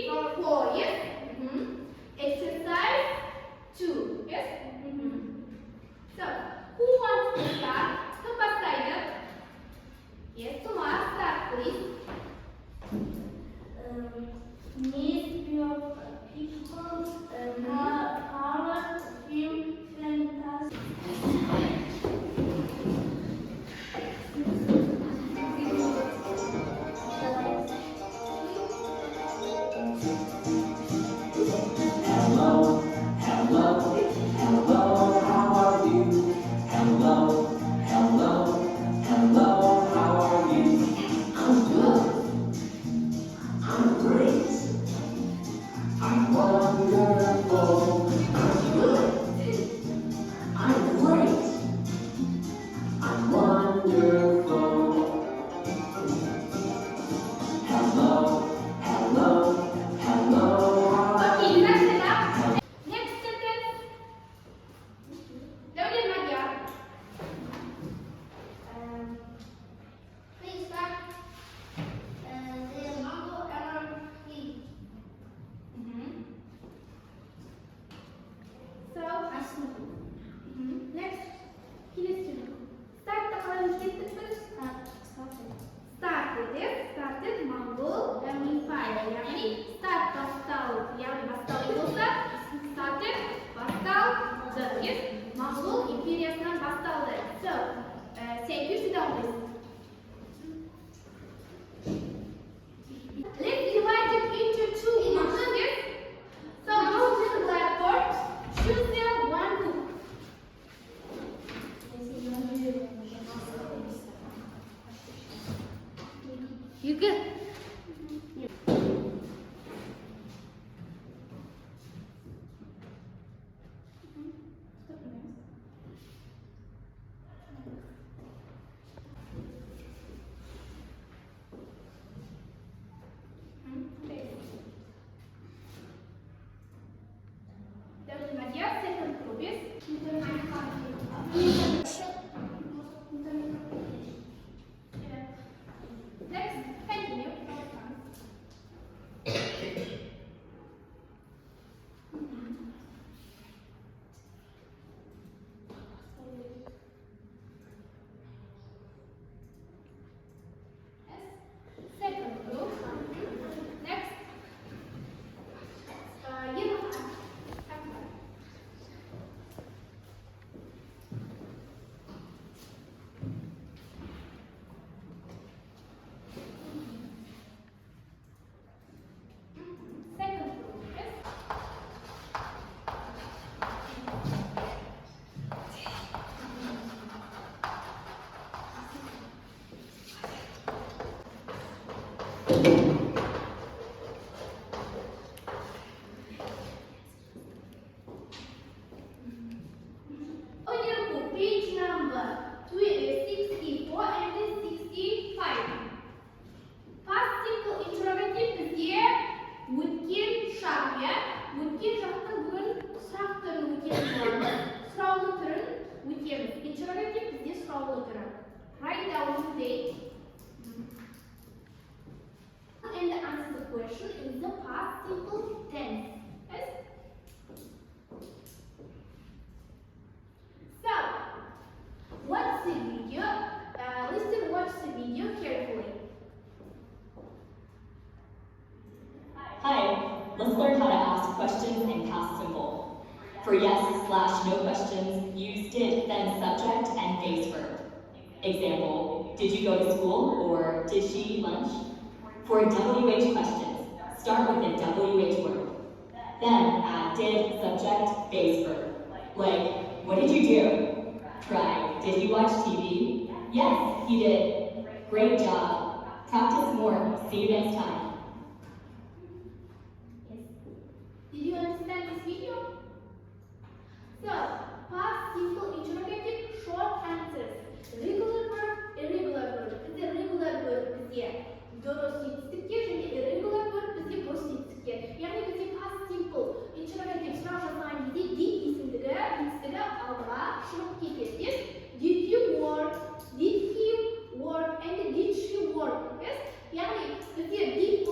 4, yes? Exercise 2, yes? So, who wants to start? Come beside. Yes, Thomas, start please. Needs your people power feel fantastic. Hello, hello, hello, how are you? Hello, hello, hello, how are you? I'm good. I'm great. I'm wonderful. I'm good. I'm great. I'm wonderful. Hello, hello, hello, how are Okay, you? that's enough. Next sentence. Don't get my job. Please start. The mango emerald tree. So, next. Келесі. Start'ta қалай кеттік біз? Started, yes? Started, mango, fire. Яғни, start басталды. Яғни, басталды болса, started, басталды, yes? Mango империясынан басталды. So, say, you sit down, please. Let's divide it into two portions, yes? So, go to the blackboard, choose them one book. You good? Second group is next, continue. Second group. Next. Second group, yes? On your book, page number 64 and 65. Past simple interrogative bizga өткен шақ, ya. Өткен шақтың бүгін сұрақ түрін өтеміз боламыз. Сұраулы түрін өтеміз. Interrogative bizde сұраулы түрі. Write down the date and answer the question in the past simple tense. Yes? So, watch the video. Listen, watch the video carefully. Hi, let's learn how to ask questions in past simple. For yes/no questions, use did, then subject, and base verb. Example, did you go to school or did she eat lunch? For WH questions, start with the WH word. Then add did, subject, base verb. Like, what did you do? Try, did he watch TV? Yes, he did. Great job. Practice more. See you next time. Did you understand this video? So, past simple interrogative short answers. Regular verb, irregular verb. Бізде regular verb бізде дұрыс етістікке және irregular verb бізде бұрыс етістікке. Яғни бізде past simple interrogative сұрақ жазған кезде did есімдігі алдыға шығып кетеді. Did you work? Did he work? And did she work? Yes? Яғни бізде did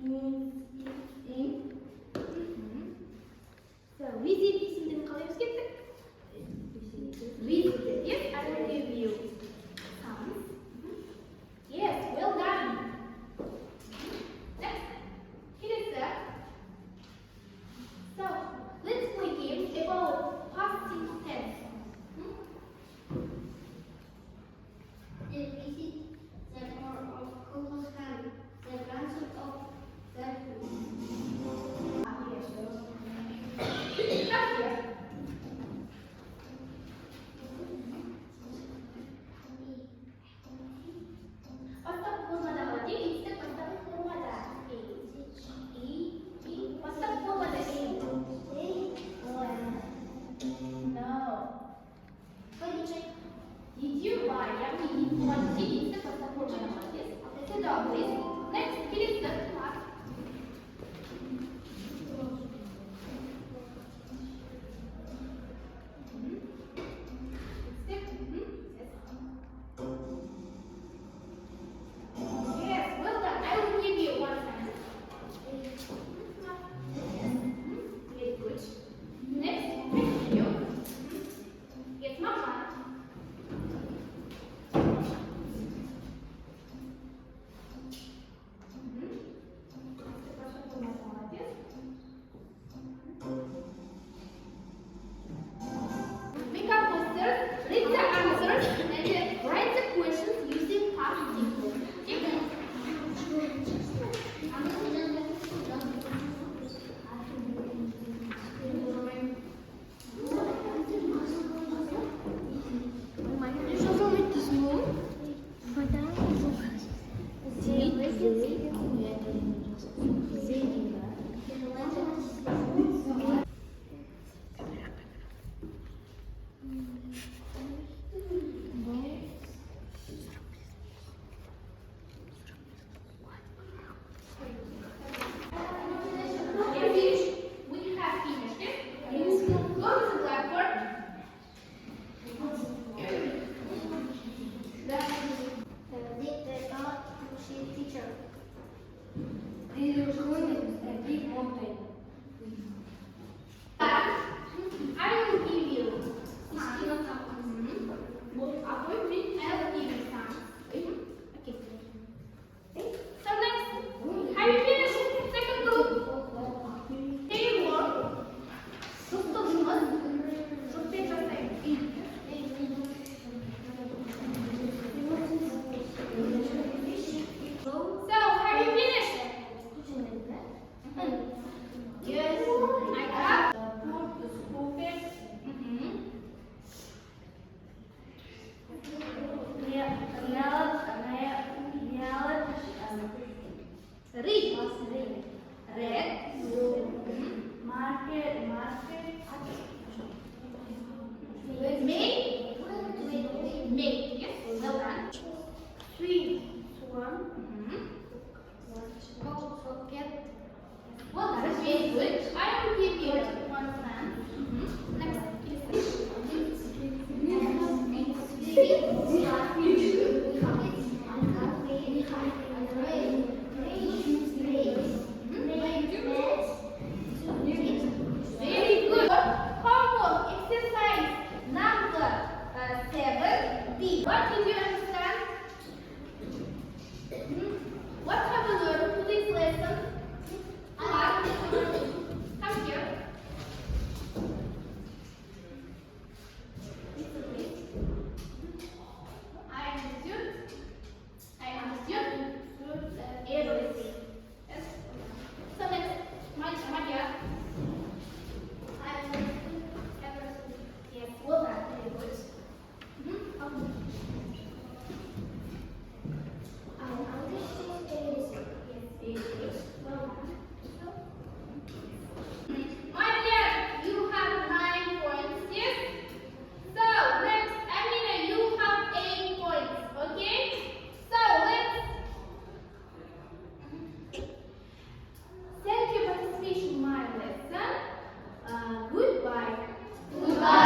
So, visit есімдерін қалай өзгерттік? Visited, yes, I will give you some. Yes, well done. Next, келесі. So, let's play game about past simple tense. The visit, the power of Google's hand, the ransom of the Поставь формада молодец, поставь формада. Поставь формада. No. Did you buy? Я не молодец, поставь формада молодец. Это добрый. Next, келесі. Yes, well done. I will give you one hand. Very good. Next, thank you. Yes, Mama. Make up posters, read the answers, and write the questions using past simple. We have finished it. You will go to the blackboard. teacher. I will give you some. Appointment, I will give you some. Okay. So next, have you finished second group? Teamwork. Доступность. Шутки жасайық. So, have you finished? Yes, I have. Put the school bag. Read. Red. Market.